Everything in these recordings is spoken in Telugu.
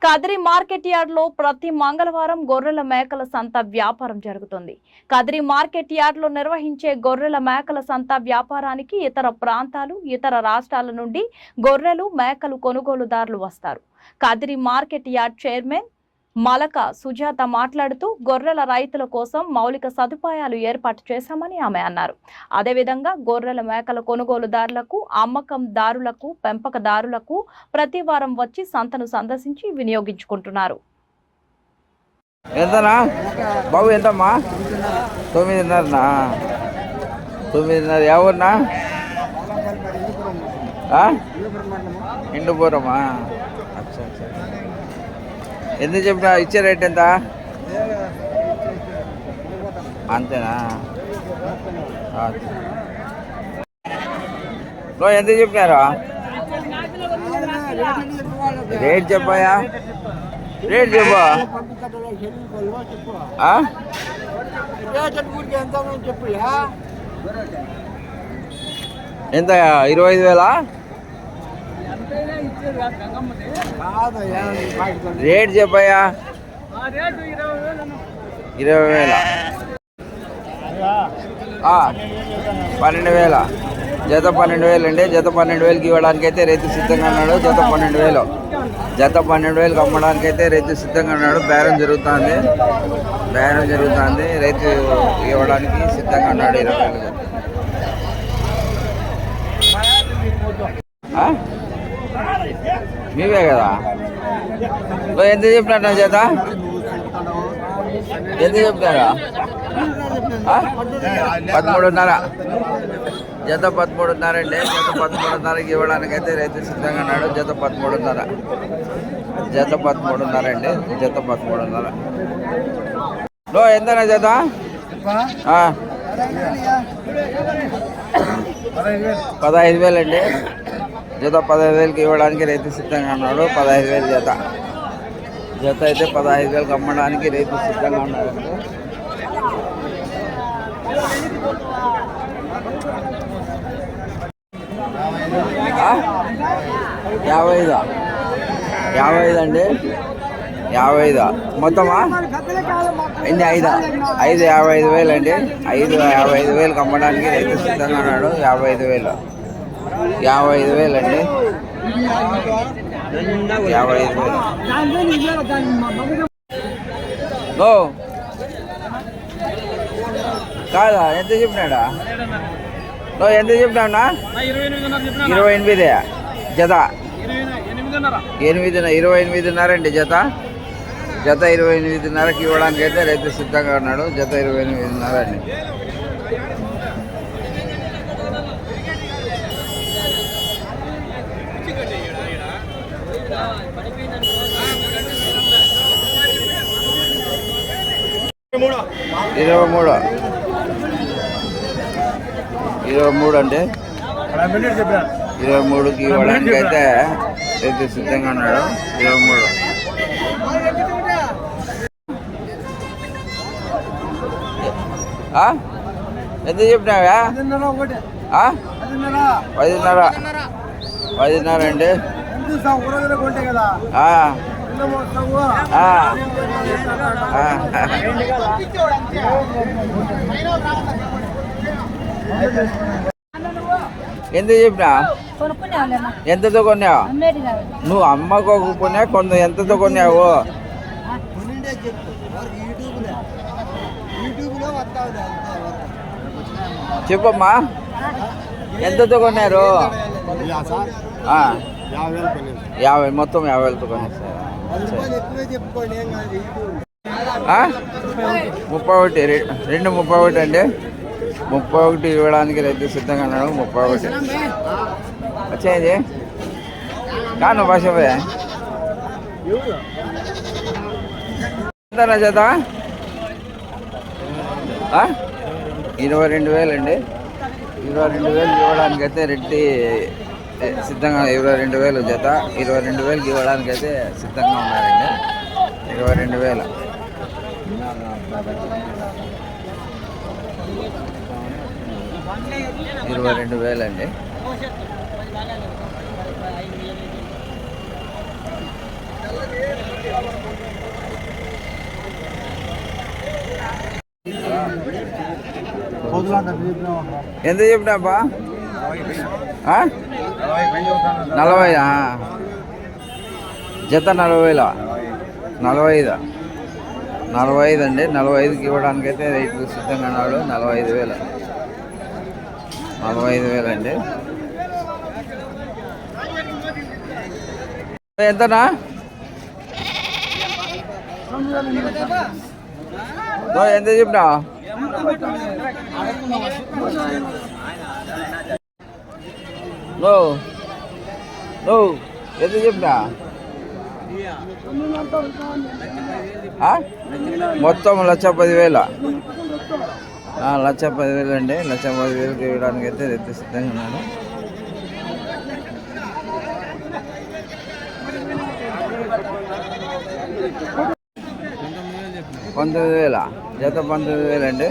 కదిరి మార్కెట్ యార్డ్ లో ప్రతి మంగళవారం గొర్రెల మేకల సంత వ్యాపారం జరుగుతుంది. కదిరి మార్కెట్ యార్డ్ లో నిర్వహించే గొర్రెల మేకల సంత వ్యాపారానికి ఇతర ప్రాంతాలు, ఇతర రాష్ట్రాల నుండి గొర్రెలు, మేకలు కొనుగోలుదారులు వస్తారు. Kadiri market yard chairman Malaka Sujatha మాట్లాడుతూ గొర్రెల రైతుల కోసం మౌలిక సదుపాయాలు ఏర్పాటు చేశామని ఆమె అన్నారు. అదేవిధంగా గొర్రెల మేకల కొనుగోలుదారులకు, అమ్మకందారులకు, పెంపకదారులకు ప్రతి వారం వచ్చి సంతను సందర్శించి వినియోగించుకుంటున్నారు. ఎంతనా బాబు? ఎంతమ్మా? 9:30. 9:30. ఎవరినా? ఇండుపురమా? అచ్చా అచ్చా. ఎంత చెప్పినా? ఇచ్చే రేట్ ఎంత? అంతేనా? ఎంత చెప్పినారా? రేట్ చెప్పాయా? రేట్ చెప్పా. ఎంత? 25,000. రేట్ చెప్పాయా? 20,000. 12,000. జత 12,000 అండి. జత 12,000కి ఇవ్వడానికి అయితే రైతు సిద్ధంగా ఉన్నాడు. జత 12,000. జత 12,000కి అమ్మడానికి అయితే రైతు సిద్ధంగా ఉన్నాడు. బేరం జరుగుతుంది. రైతు ఇవ్వడానికి సిద్ధంగా ఉన్నాడు. 20,000. మీవే కదా? ఎంత చెప్పినట్టు జత? ఎంత చెప్తారా? 13,500. జత 13,500 అండి. జత 13,500కి ఇవ్వడానికి అయితే రైతు సిద్ధంగా ఉన్నాడు. జత 13,500. జత 13,500 అండి. జత 13,500. ఎంతనా జత? 15,000 అండి. జత 15,000కి ఇవ్వడానికి రైతు సిద్ధంగా ఉన్నాడు. 15,000 జత. జత అయితే 15,000కి అమ్మడానికి రైతు సిద్ధంగా ఉన్నాడు. 55 అండి. 55 మొత్తమా? ఎన్ని? 55,000 అండి. 55,000కి అమ్మడానికి రైతు సిద్ధంగా ఉన్నాడు. 55,000 అండి. 55,000. కాదా? ఎంత చెప్పినాడా? ఎంత చెప్పినా? 28 జత. 28,500 అండి జత. జత 28,500కి ఇవ్వడానికి అయితే రైతు సిద్ధంగా ఉన్నాడు. జత 28,500 అండి. ఇరవై మూడు అంటే 23కి ఇవ్వడానికి అయితే రైతు సిద్ధంగా ఉన్నాడు. 23. ఎంత చెప్పినావా? 10,500 అండి. ఎంత చెప్పినా? ఎంతతో కొన్నావు? నువ్వు అమ్మకు కొన్నా కొంత ఎంతతో కొన్నావు? చెప్పమ్మా, ఎంతతో కొన్నారు? 50. మొత్తం 50,000తో కొన్నారు. 31. 31 అండి. 31 ఇవ్వడానికి రైతు సిద్ధంగా ఉన్నాడు. 31 వచ్చేది కాను భాష ఎంతనా జత? 22,000 అండి. 22,000 ఇవ్వడానికి అయితే రెడ్డి సిద్ధంగా 22,000 జత. 22,000కి ఇవ్వడానికి అయితే సిద్ధంగా ఉన్నారండి. 22,000. 22,000 అండి. ఎంత చెప్పినాపా? 40. జత 40,000. 45 అండి. 45కి ఇవ్వడానికైతే రైతు సిద్ధంగా ఉన్నాడు. 45,000. 45,000 అండి. ఎంతనా? ఎంత చెప్పినా? ఎంత చెప్పినా? మొత్తం 1,10,000. 1,10,000 అండి. 1,10,000కి ఇవ్వడానికి అయితే రైతు సిద్ధంగా ఉన్నాడు. జత 19,000 అండి.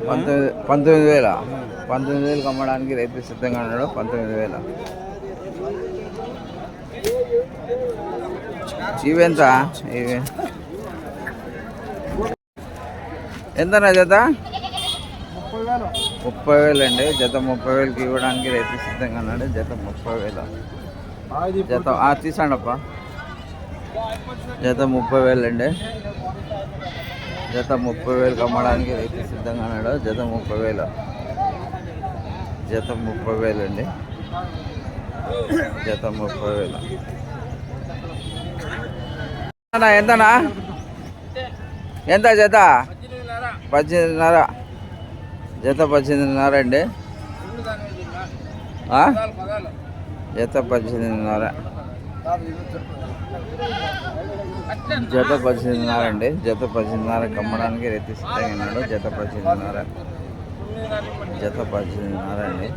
19,000 అమ్మడానికి రైతు సిద్ధంగా ఉన్నాడు. 19,000. ఇవెంత? ఇవి ఎంతనా జత? 30,000 అండి. జత 30,000కి ఇవ్వడానికి రైతు సిద్ధంగా ఉన్నాడు. జత 30,000. జత తీసాడప్ప. జత 30,000 అండి. జత 30,000కి అమ్మడానికి రైతు సిద్ధంగా ఉన్నాడు. జత 30,000. జత 30,000 అండి. జత 30,000. ఎంతనా? ఎంత జత? 18,500. జత 18,500 అండి. జత 18,500. జత 18,500 అండి. జత 18,500కి అమ్మడానికి రైతు సిద్ధంగా ఉన్నాడు. జత 18,500. జత 18,500 అండి.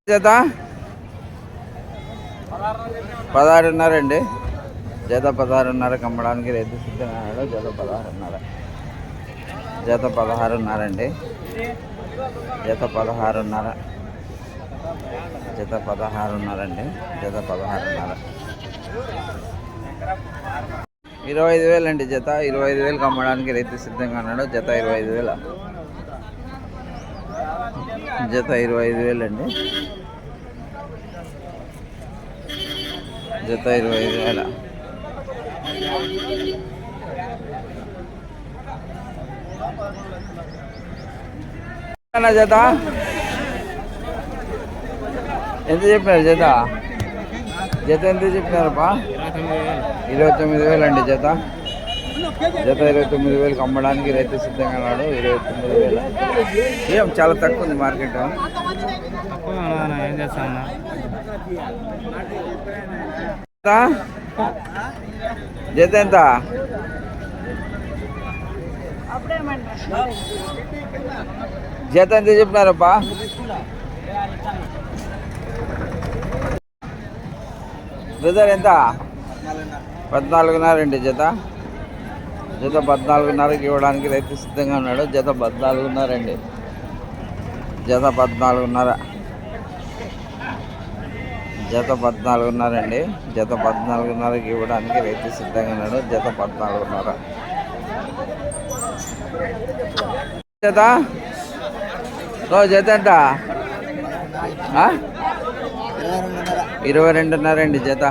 జత 16,500 అండి. జత 16,500కి అమ్మడానికి రైతు సిద్ధంగా ఉన్నాడు. జత 16,500. జత 16,500 అండి. జత 16,500. జత 16,500 అండి. జత 16,500. 25,000 అండి. జత 25,000కి అమ్మడానికి రైతు సిద్ధంగా ఉన్నాడు. జత 25,000. జత 25,000 అండి. జత 25,000. జత ఎంత చెప్పినారు? జత జత ఎంత చెప్పినారప్పా? 29,000 అండి. జత 29,000కి అమ్మడానికి రైతు సిద్ధంగా ఉన్నాడు. 29,000. ఏం చాలా తక్కువ ఉంది మార్కెట్. ఏం చేస్తాను? జత ఎంత? జత ఎంత చెప్పినారప్పా? బ్రదర్ ఎంత? 14,500 అండి. జత 14,500కి ఇవ్వడానికి రైతు సిద్ధంగా ఉన్నాడు. జత 14,500 అండి. జత 14,500. జత 14,500 అండి. జత 14,500కి ఇవ్వడానికి రైతు సిద్ధంగా ఉన్నాడు. జత 14,500. జత జత ఎంత? 22,500 అండి. జత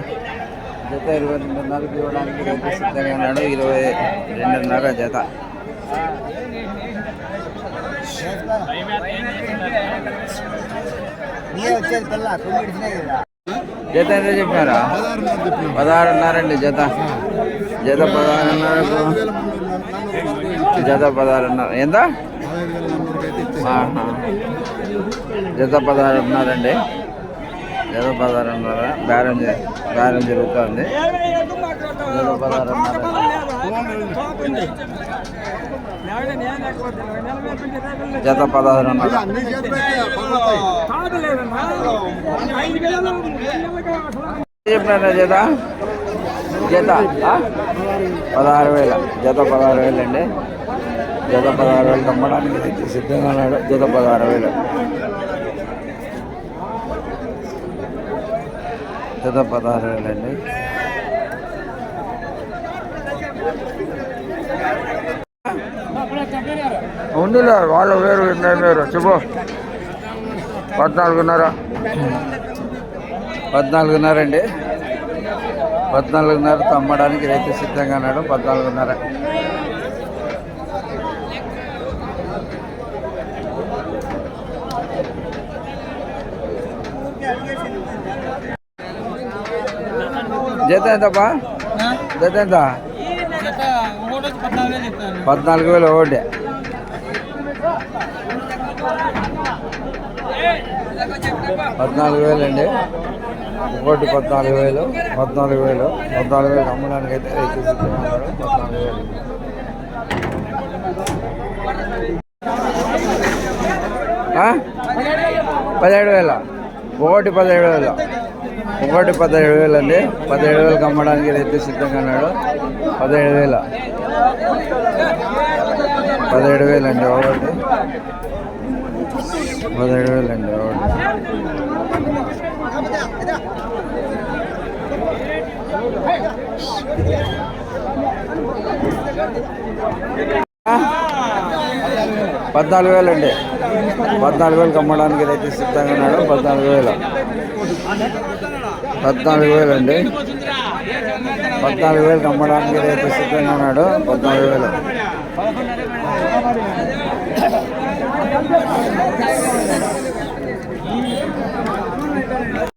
22,500కి ఇవ్వడానికి రైతు సిద్ధంగా ఉన్నాడు. 22,500 జత. జత ఎంత చెప్పినారా? 16,500 అండి. జత 16,500కు జత 16,500. ఎంత? జత 16,500 అండి. జత 16,500. బేరం జరుగుతుంది. జత 16,500. జత 16,500. చెప్పినారా? జత జత 16,000. జత 16,000 అండి. జత 16,000 అమ్మడానికి రైతు సిద్ధంగా ఉన్నాడు. జత 16,000. జత 16,000 అండి. ఉందిలే వాళ్ళు వేరు నేను వేరు చెప్పు. 14,500. 14,500 అండి. 14,500 అమ్మడానికి రైతు సిద్ధంగా ఉన్నాడు. 14,500. జత ఎంతప్పా? జత ఎంత? 14,000 ఒకటి. 14,000 అండి. ఒకటి 14,000. 14,000 అమ్మడానికి అయితే రైతు సిద్ధంగా ఉన్నాడు. 14,000. 17,000. ఒకటి 17,000. ఒకటి 17,000 అండి. 17,000 అమ్మడానికి రైతు సిద్ధంగా ఉన్నాడు. 17,000. 17,000 అండి ఒకటి. 17,000 అండి ఒకటి. 14,000 అండి. 14,000 అమ్మడానికి రైతు సిద్ధంగా ఉన్నాడు. 14,000. 14,000 అండి. 14,000 అమ్మడానికి రైతు సిద్ధంగా ఉన్నాడు. 14,000.